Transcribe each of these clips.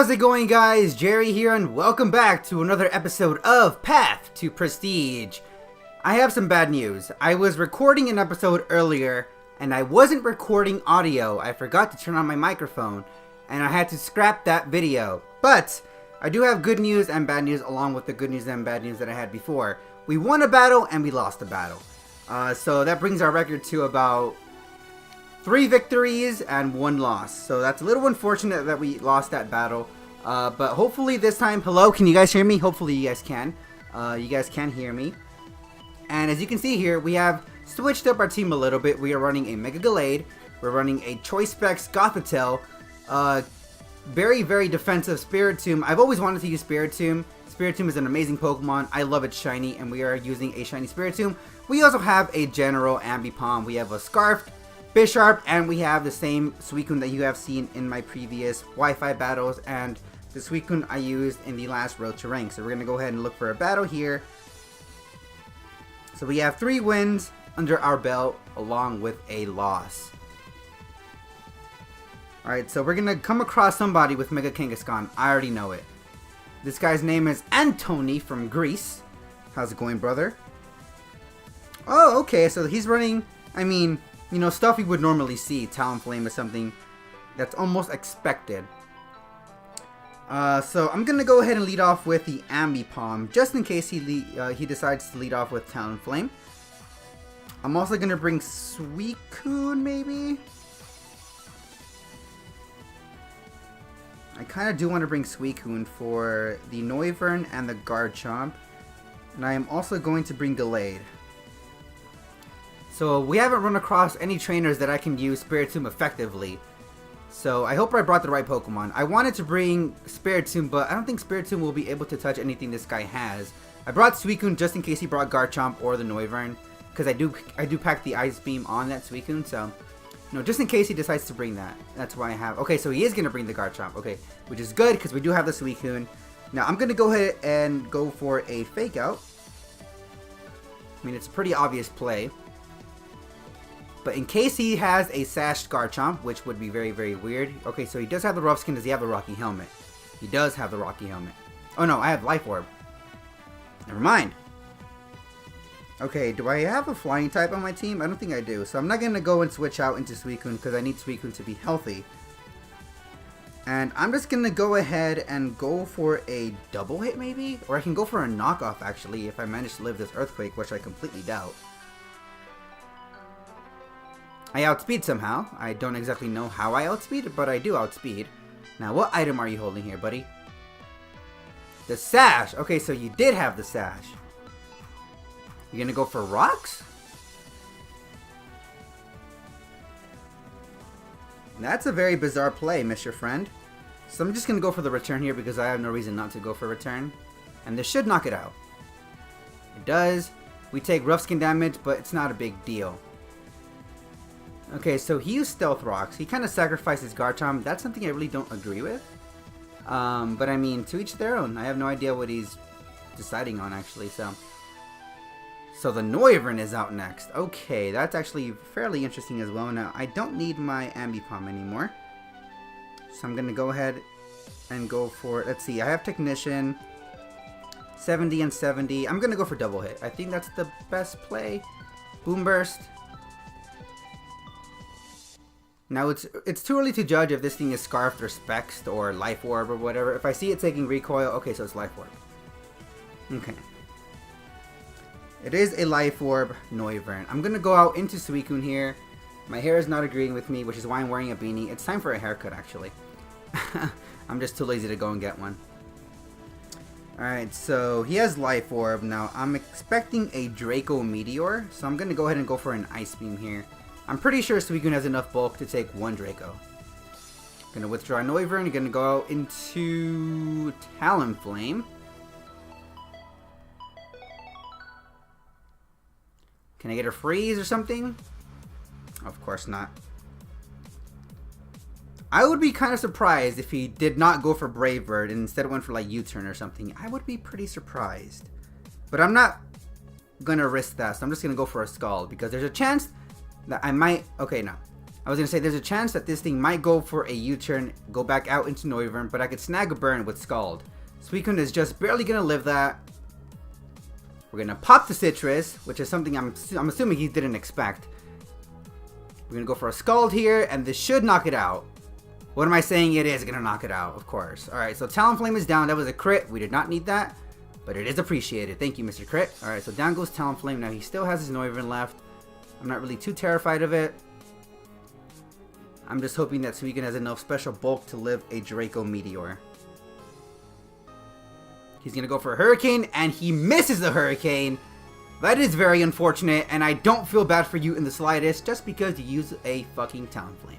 How's it going, guys? Jerry here, and welcome back to another episode of Path to Prestige. I have some bad news. I was recording an episode earlier, and I wasn't recording audio. I forgot to turn on my microphone, and I had to scrap that video. But I do have good news and bad news, along with the good news and bad news that I had before. We won a battle, and we lost a battle. So that brings our record to about 3 victories and 1 loss. So that's a little unfortunate that we lost that battle. But hopefully this time, hello, can you guys hear me? Hopefully you guys can. You guys can hear me. And as you can see here, we have switched up our team a little bit. We are running a Mega Gallade. We're running a Choice Specs Gothitelle. Very, very defensive Spiritomb. I've always wanted to use Spiritomb. Spiritomb is an amazing Pokemon. I love its shiny, and we are using a shiny Spiritomb. We also have a General Ambipom. We have a Scarfed Bisharp, and we have the same Suicune that you have seen in my previous Wi-Fi battles, and the Suicune I used in the last Road to Rank. So we're going to go ahead and look for a battle here. So we have 3 wins under our belt, along with a loss. Alright, so we're going to come across somebody with Mega Kangaskhan. I already know it. This guy's name is Antony from Greece. How's it going, brother? Oh, okay, so he's running, you know, stuff you would normally see. Talonflame is something that's almost expected. So I'm going to go ahead and lead off with the Ambipom, just in case he decides to lead off with Talonflame. I'm also going to bring Suicune, maybe? I kind of do want to bring Suicune for the Noivern and the Garchomp. And I am also going to bring Gallade. So we haven't run across any trainers that I can use Spiritomb effectively. So I hope I brought the right Pokemon. I wanted to bring Spiritomb, but I don't think Spiritomb will be able to touch anything this guy has. I brought Suicune just in case he brought Garchomp or the Noivern, because I do pack the Ice Beam on that Suicune, so just in case he decides to bring that. That's why I have. Okay, so he is gonna bring the Garchomp. Okay, which is good because we do have the Suicune. Now I'm gonna go ahead and go for a Fake Out. It's a pretty obvious play. But in case he has a Sashed Garchomp, which would be very, very weird. Okay, so he does have the rough skin. Does he have the Rocky Helmet? He does have the Rocky Helmet. Oh no, I have Life Orb. Never mind. Okay, do I have a flying type on my team? I don't think I do. So I'm not going to go and switch out into Suicune because I need Suicune to be healthy. And I'm just going to go ahead and go for a double hit maybe? Or I can go for a knockoff actually if I manage to live this Earthquake, which I completely doubt. I outspeed somehow. I don't exactly know how I outspeed, but I do outspeed. Now, what item are you holding here, buddy? The Sash. Okay, so you did have the Sash. You're gonna go for rocks? That's a very bizarre play, Mr. Friend. So I'm just gonna go for the return here because I have no reason not to go for return. And this should knock it out. It does. We take rough skin damage, but it's not a big deal. Okay, so he used Stealth Rocks. He kind of sacrificed his Garchomp. That's something I really don't agree with. But to each their own. I have no idea what he's deciding on, actually. So the Noivern is out next. Okay, that's actually fairly interesting as well. Now, I don't need my Ambipom anymore. So I'm going to go ahead and go for... Let's see, I have Technician. 70 and 70. I'm going to go for Double Hit. I think that's the best play. Boom Burst. Now, it's too early to judge if this thing is Scarfed or Spexed or Life Orb or whatever. If I see it taking Recoil, okay, so it's Life Orb. Okay. It is a Life Orb Noivern. I'm going to go out into Suicune here. My hair is not agreeing with me, which is why I'm wearing a beanie. It's time for a haircut, actually. I'm just too lazy to go and get one. Alright, so he has Life Orb. Now, I'm expecting a Draco Meteor, so I'm going to go ahead and go for an Ice Beam here. I'm pretty sure Suicune has enough bulk to take 1 Draco. Gonna withdraw Noivern, gonna go out into Talonflame. Can I get a freeze or something? Of course not. I would be kind of surprised if he did not go for Brave Bird and instead went for like U-turn or something. I would be pretty surprised. But I'm not gonna risk that, so I'm just gonna go for a Scald because there's a chance that I might... Okay, no. I was going to say there's a chance that this thing might go for a U-turn, go back out into Noivern, but I could snag a burn with Scald. Suicune is just barely going to live that. We're going to pop the Citrus, which is something I'm assuming he didn't expect. We're going to go for a Scald here, and this should knock it out. What am I saying? It is going to knock it out, of course. Alright, so Talonflame is down. That was a crit. We did not need that, but it is appreciated. Thank you, Mr. Crit. Alright, so down goes Talonflame. Now he still has his Noivern left. I'm not really too terrified of it. I'm just hoping that Suicune has enough special bulk to live a Draco Meteor. He's going to go for a Hurricane, and he misses the Hurricane. That is very unfortunate, and I don't feel bad for you in the slightest, just because you use a fucking Talonflame.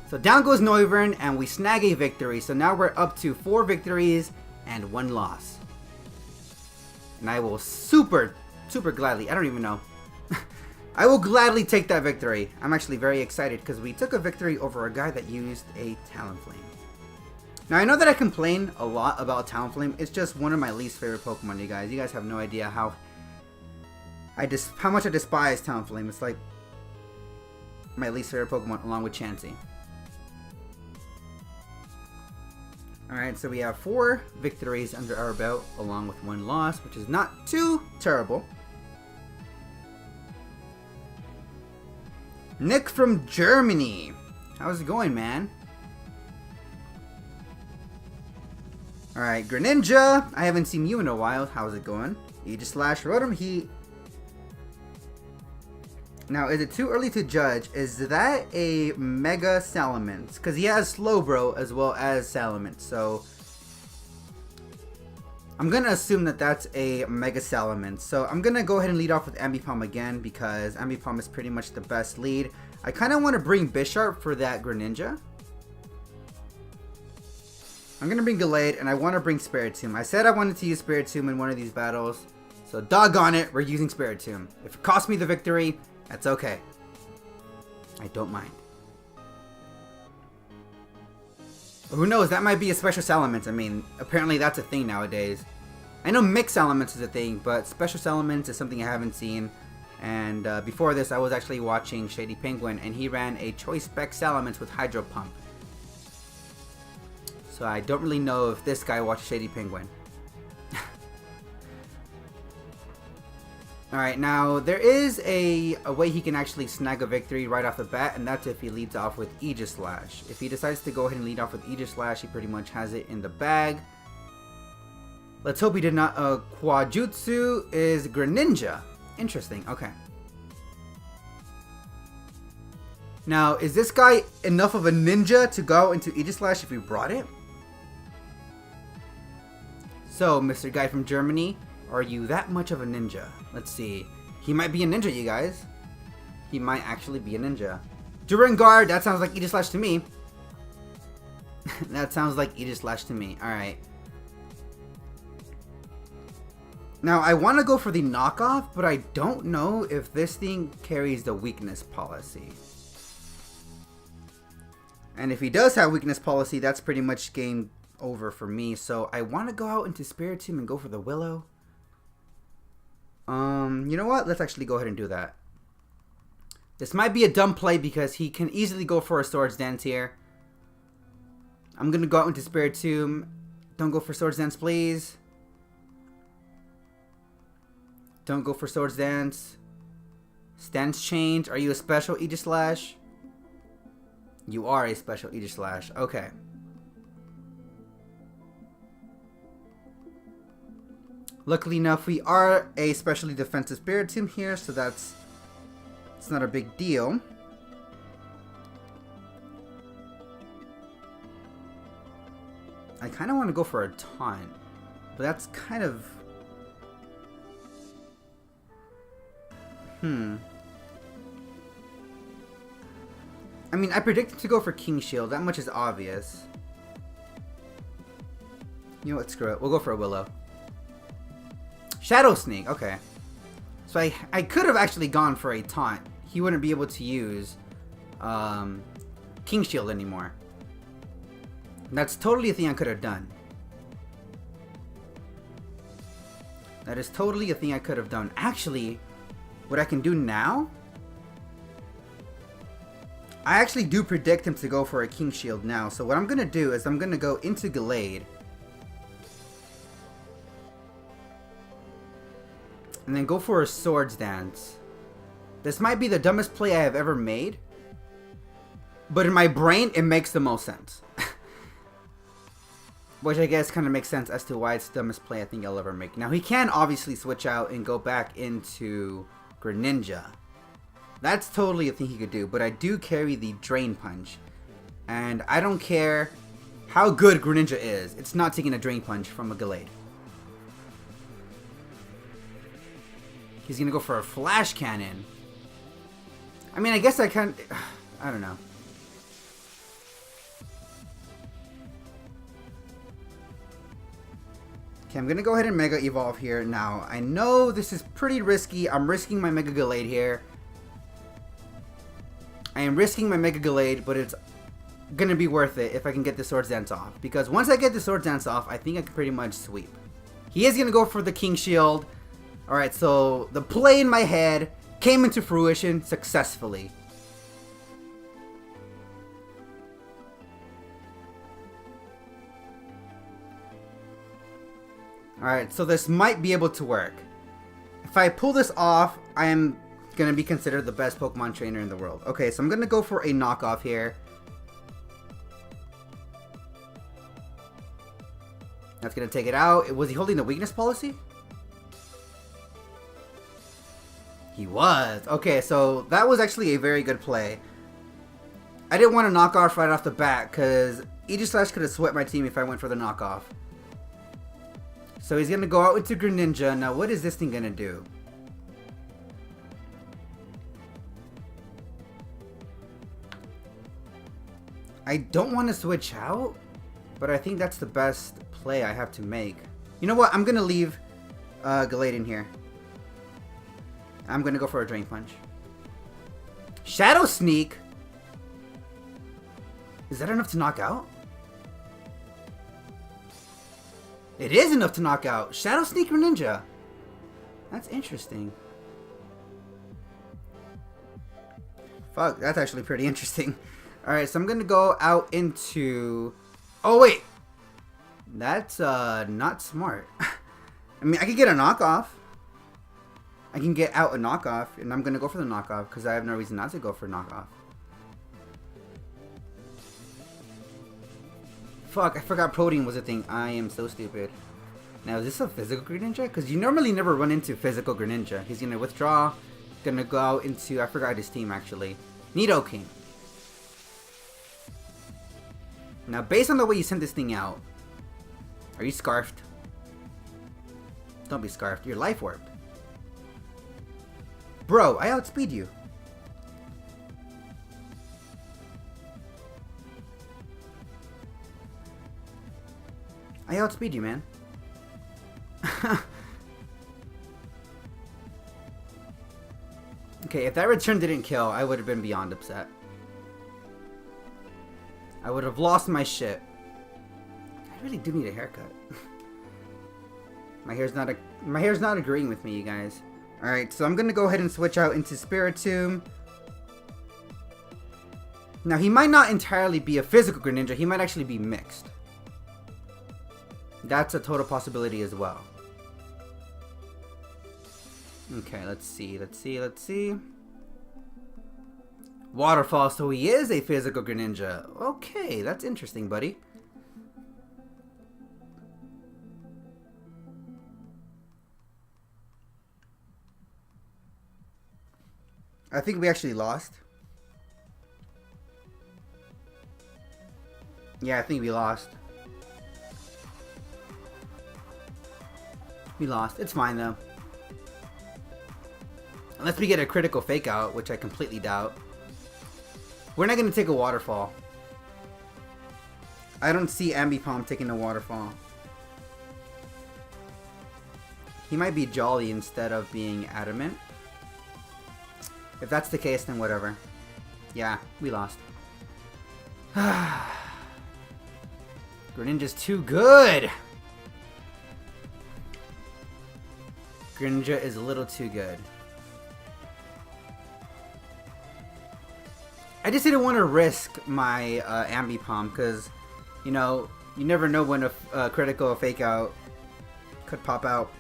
So down goes Noivern, and we snag a victory. So now we're up to 4 victories and 1 loss. And I will super gladly, I don't even know. I will gladly take that victory. I'm actually very excited because we took a victory over a guy that used a Talonflame. Now, I know that I complain a lot about Talonflame. It's just one of my least favorite Pokemon, you guys. You guys have no idea how much I despise Talonflame. It's like my least favorite Pokemon along with Chansey. Alright, so we have 4 victories under our belt along with 1 loss, which is not too terrible. Nick from Germany. How's it going, man? Alright, Greninja. I haven't seen you in a while. How's it going? Aegislash, Rotom Heat. Now, is it too early to judge? Is that a Mega Salamence? Because he has Slowbro as well as Salamence. So, I'm going to assume that that's a Mega Salamence. So, I'm going to go ahead and lead off with Ambipom again. Because Ambipom is pretty much the best lead. I kind of want to bring Bisharp for that Greninja. I'm going to bring Gallade, and I want to bring Spiritomb. I said I wanted to use Spiritomb in one of these battles. So, doggone it, we're using Spiritomb. If it costs me the victory, that's okay. I don't mind. Who knows, that might be a special Salamence. I mean, apparently that's a thing nowadays. I know mixed Salamence is a thing, but special Salamence is something I haven't seen. And before this, I was actually watching Shady Penguin, and he ran a Choice Spec Salamence with Hydro Pump. So I don't really know if this guy watched Shady Penguin. Alright, now there is a way he can actually snag a victory right off the bat, and that's if he leads off with Aegislash. If he decides to go ahead and lead off with Aegislash, he pretty much has it in the bag. Let's hope he did not. Quajutsu is Greninja. Interesting, okay. Now, is this guy enough of a ninja to go into Aegislash if we brought it? So, Mr. Guy from Germany, are you that much of a ninja? Let's see. He might be a ninja, you guys. He might actually be a ninja. Durangard, that sounds like Aegislash to me. That sounds like Aegislash to me. Alright. Now, I want to go for the knockoff, but I don't know if this thing carries the weakness policy. And if he does have weakness policy, that's pretty much game over for me. So I want to go out into Spiritomb and go for the Willow. You know what? Let's actually go ahead and do that. This might be a dumb play because he can easily go for a Swords Dance here. I'm going to go out into Spiritomb. Don't go for Swords Dance, please. Don't go for Swords Dance. Stance change. Are you a special Aegislash? You are a special Aegislash. Okay. Luckily enough, we are a specially defensive Spiritomb here, so it's not a big deal. I kind of want to go for a taunt, but that's kind of... I mean, I predicted to go for King Shield. That much is obvious. You know what? Screw it. We'll go for a Willow. Shadow Sneak. Okay. So I could have actually gone for a taunt. He wouldn't be able to use King Shield anymore. That's totally a thing I could have done. That is totally a thing I could have done. Actually, what I can do now... I actually do predict him to go for a King Shield now. So what I'm going to do is I'm going to go into Gallade. And then go for a Swords Dance. This might be the dumbest play I have ever made. But in my brain, it makes the most sense. Which I guess kind of makes sense as to why it's the dumbest play I think I'll ever make. Now, he can obviously switch out and go back into Greninja. That's totally a thing he could do. But I do carry the Drain Punch. And I don't care how good Greninja is. It's not taking a Drain Punch from a Gallade. He's going to go for a Flash Cannon. I mean, I guess I can't... I don't know. Okay, I'm going to go ahead and Mega Evolve here. Now, I know this is pretty risky. I'm risking my Mega Gallade here. I am risking my Mega Gallade, but it's going to be worth it if I can get the Swords Dance off. Because once I get the Swords Dance off, I think I can pretty much sweep. He is going to go for the King Shield. Alright, so the play in my head came into fruition successfully. Alright, so this might be able to work. If I pull this off, I am going to be considered the best Pokemon trainer in the world. Okay, so I'm going to go for a knockoff here. That's going to take it out. Was he holding the weakness policy? He was. Okay, so that was actually a very good play. I didn't want to knock off right off the bat because Aegislash could have swept my team if I went for the knockoff. So he's going to go out into Greninja. Now, what is this thing going to do? I don't want to switch out, but I think that's the best play I have to make. You know what? I'm going to leave Gallade in here. I'm going to go for a Drain Punch. Shadow Sneak? Is that enough to knock out? It is enough to knock out. Shadow Sneak Greninja. That's interesting. Fuck, that's actually pretty interesting. Alright, so I'm going to go out into... Oh, wait. That's not smart. I mean, I could get a knockoff. I can get out a knockoff, and I'm going to go for the knockoff because I have no reason not to go for a knockoff. Fuck, I forgot Protein was a thing. I am so stupid. Now, is this a physical Greninja? Because you normally never run into physical Greninja. He's going to withdraw. Going to go out into... I forgot his team, actually. Nidoking. Now, based on the way you sent this thing out, are you Scarfed? Don't be Scarfed. You're Life Warped. Bro, I outspeed you. I outspeed you, man. Okay, if that return didn't kill, I would have been beyond upset. I would have lost my shit. I really do need a haircut. My hair's not agreeing with me, you guys. Alright, so I'm going to go ahead and switch out into Spiritomb. Now, he might not entirely be a physical Greninja. He might actually be mixed. That's a total possibility as well. Okay, let's see. Waterfall, so he is a physical Greninja. Okay, that's interesting, buddy. I think we actually lost. Yeah, I think we lost. We lost. It's fine, though. Unless we get a critical fake out, which I completely doubt. We're not going to take a waterfall. I don't see Ambipom taking a waterfall. He might be Jolly instead of being Adamant. If that's the case, then whatever. Yeah, we lost. Greninja's too good! Greninja is a little too good. I just didn't want to risk my Ambipom because, you know, you never know when a critical fake out could pop out.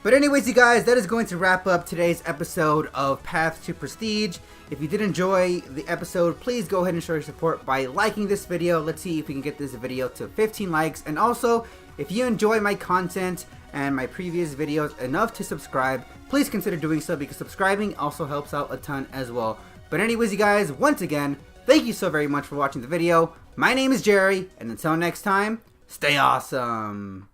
But anyways, you guys, that is going to wrap up today's episode of Path to Prestige. If you did enjoy the episode, please go ahead and show your support by liking this video. Let's see if we can get this video to 15 likes. And also, if you enjoy my content and my previous videos enough to subscribe, please consider doing so because subscribing also helps out a ton as well. But anyways, you guys, once again, thank you so very much for watching the video. My name is Jerry, and until next time, stay awesome.